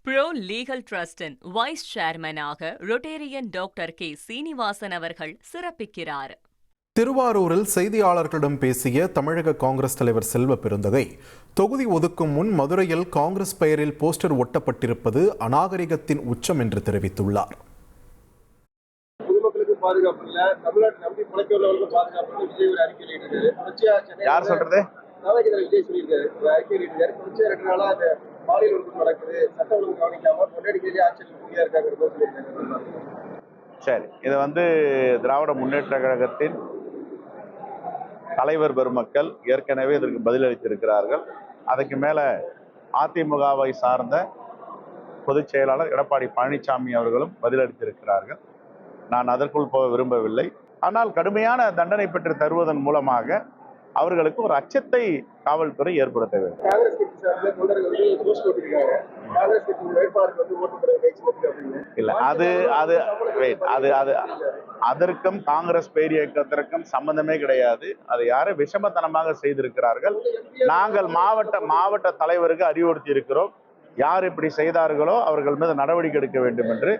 Bro legal டிரஸ்டின் vice சேர்மனாக rotarian doctor K Srinivasan அவர்கள் சிறப்பிக்கிறார். திருவாரூரில் செய்தியாளர்களிடம் பேசிய தமிழக காங்கிரஸ் தலைவர் செல்வ பெருந்தகை, தொகுதி ஒதுக்கும் முன் மதுரையில் காங்கிரஸ் பெயரில் போஸ்டர் ஒட்டப்பட்டிருப்பது அநாகரிகத்தின் உச்சம் என்று தெரிவித்துள்ளார். பொதுமக்களுக்கு பாதுகாப்பு இல்ல, தமிழ்நாட்டு நம்பி பிழைக்கிறவர்களுக்கு பாதுகாப்பு விஜய் ஒரு அறிக்கை வெளியிட்டிருக்காரு. யார் சொல்றது? விஜய் சொல்லியிருக்காரு, ஒரு அறிக்கை வெளியிட்டிருக்காரு. தொடர்ச்சியா 2 நாளா அந்த பாலியல் ஒழுங்கு நடக்குது, சட்ட ஒழுங்கு கவனிக்காம பொன்னாடி ஆட்சியில் உறுதியா இருக்காங்க சொல்லியிருக்காரு. சரி, இது திராவிட முன்னேற்ற கழகத்தின் தலைவர் பெருமக்கள் ஏற்கனவே இதற்கு பதிலளித்திருக்கிறார்கள். அதுக்கு மேல அதிமுகவை சார்ந்த பொதுச் செயலாளர் எடப்பாடி பழனிசாமி அவர்களும் பதிலளித்திருக்கிறார்கள். நான் அதற்குள் போக விரும்பவில்லை. ஆனால் கடுமையான தண்டனை பெற்று தருவதன் மூலமாக அவர்களுக்கு ஒரு அச்சத்தை காவல்துறை ஏற்படுத்த வேண்டும். காங்கிரஸ் கட்சி சார்ந்த தொண்டர்கள் போஸ்ட் போட்டிருக்காங்க, காங்கிரஸ் கட்சி வேட்பாளருக்கு ஓட்டு போட இல்ல, அது அதற்கும் காங்கிரஸ் பேர் இயக்கத்திற்கும் சம்பந்தமே கிடையாது. அது யாரை விஷமத்தனமாக செய்திருக்கிறார்கள். நாங்கள் மாவட்ட தலைவருக்கு அறிவுறுத்தி இருக்கிறோம், யார் இப்படி செய்தார்களோ அவர்கள் மீது நடவடிக்கை எடுக்க வேண்டும் என்று.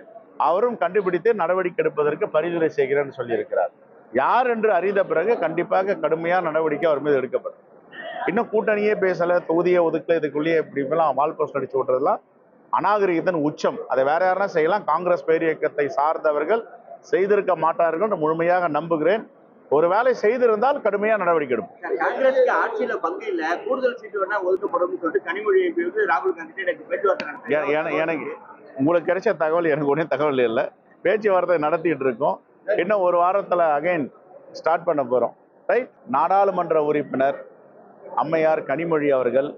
அவரும் கண்டுபிடித்து நடவடிக்கை எடுப்பதற்கு பரிந்துரை செய்கிறேன்னு சொல்லியிருக்கிறார். யார் என்று அறிந்த பிறகு கண்டிப்பாக கடுமையான நடவடிக்கை அவர் மீது எடுக்கப்படும். இன்னும் கூட்டணியே பேசல, தொகுதியை ஒதுக்கல, இதுக்குள்ளேயே இப்படிலாம் வால் போஸ்ட் அடிச்சு விட்டுறதுலாம் அநாகரிகத்தின் உச்சம். அதை வேற யாரா செய்யலாம், காங்கிரஸ் பேர் இயக்கத்தை சார்ந்தவர்கள் செய்திருக்க மாட்டார்கள் என்று முழுமையாக நம்புகிறேன். ஒருவேளை செய்திருந்தால் கடுமையாக நடவடிக்கை எடுக்கும். காங்கிரஸ்க்கு ஆட்சியில பங்கு இல்ல, கூடுதல் சீட்டு வேணா ஒதுக்கப்படும் சொல்லிட்டு கனிமொழி ராகுல் காந்தி எனக்கு உங்களுக்கு கிடைச்ச தகவல் எனக்கு ஒன்றும் தகவல் இல்லை. பேச்சுவார்த்தை நடத்திட்டு இருக்கோம். இன்னும் ஒரு வாரத்துல அகைன் ஸ்டார்ட் பண்ண போறோம். ரைட். நாடாளுமன்ற உறுப்பினர் அம்மையார் கனிமொழி அவர்கள்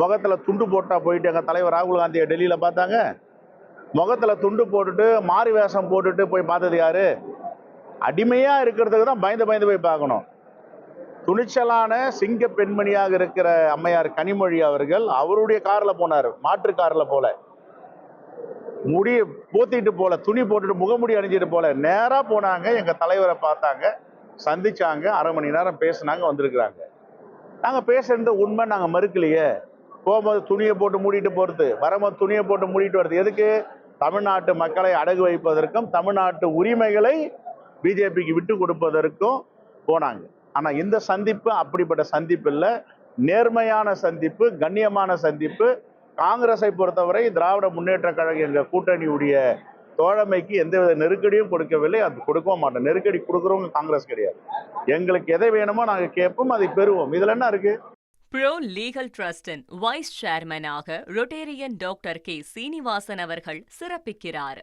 முகத்துல துண்டு போட்டா போயிட்டு எங்க தலைவர் ராகுல் காந்தியை டெல்லியில பார்த்தாங்க. முகத்துல துண்டு போட்டுட்டு மாறு வேஷம் போட்டுட்டு போய் பார்த்தது யாரு? அடிமையா இருக்கிறதுக்கு தான் பயந்து போய் பார்க்கணும். துணிச்சலான சிங்க பெண்மணியாக இருக்கிற அம்மையார் கனிமொழி அவர்கள் அவருடைய கார்ல போனார், மாற்று கார்ல போல, முடி போத்திட்டு போல, துணி போட்டுட்டு முகமுடி அணிஞ்சிட்டு போல, நேரா போனாங்க, எங்க தலைவரை பார்த்தாங்க, சந்திச்சாங்க, அரை மணி நேரம் பேசினாங்க, வந்திருக்கிறாங்க. நாங்க பேசுறது உண்மை, நாங்க மறுக்கலையே. போகும்போது துணியை போட்டு மூடிட்டு போறது, வரும்போது துணியை போட்டு மூடிட்டு வருது எதுக்கு? தமிழ்நாட்டு மக்களை அடகு வைப்பதற்கும் தமிழ்நாட்டு உரிமைகளை பிஜேபிக்கு விட்டு கொடுப்பதற்கும் போனாங்க. ஆனா இந்த சந்திப்பு அப்படிப்பட்ட சந்திப்பு இல்லை, நேர்மையான சந்திப்பு, கண்ணியமான சந்திப்பு. காங்கிரஸை பொறுத்தவரை திராவிட முன்னேற்ற கழக எங்க கூட்டணியுடைய தோழமைக்கு எந்தவித நெருக்கடியும் கொடுக்கவில்லை, அது கொடுக்கவும் மாட்டோம். நெருக்கடி கொடுக்குறவங்க காங்கிரஸ் கிடையாது. எங்களுக்கு எதை வேணுமோ நாங்க கேட்போம், அதை பெறுவோம். இதுல என்ன இருக்கு? ப்ரோ லீகல் டிரஸ்டின் வைஸ் சேர்மனாக ரொட்டேரியன் டாக்டர் கே சீனிவாசன் அவர்கள் சிறப்பிக்கிறார்.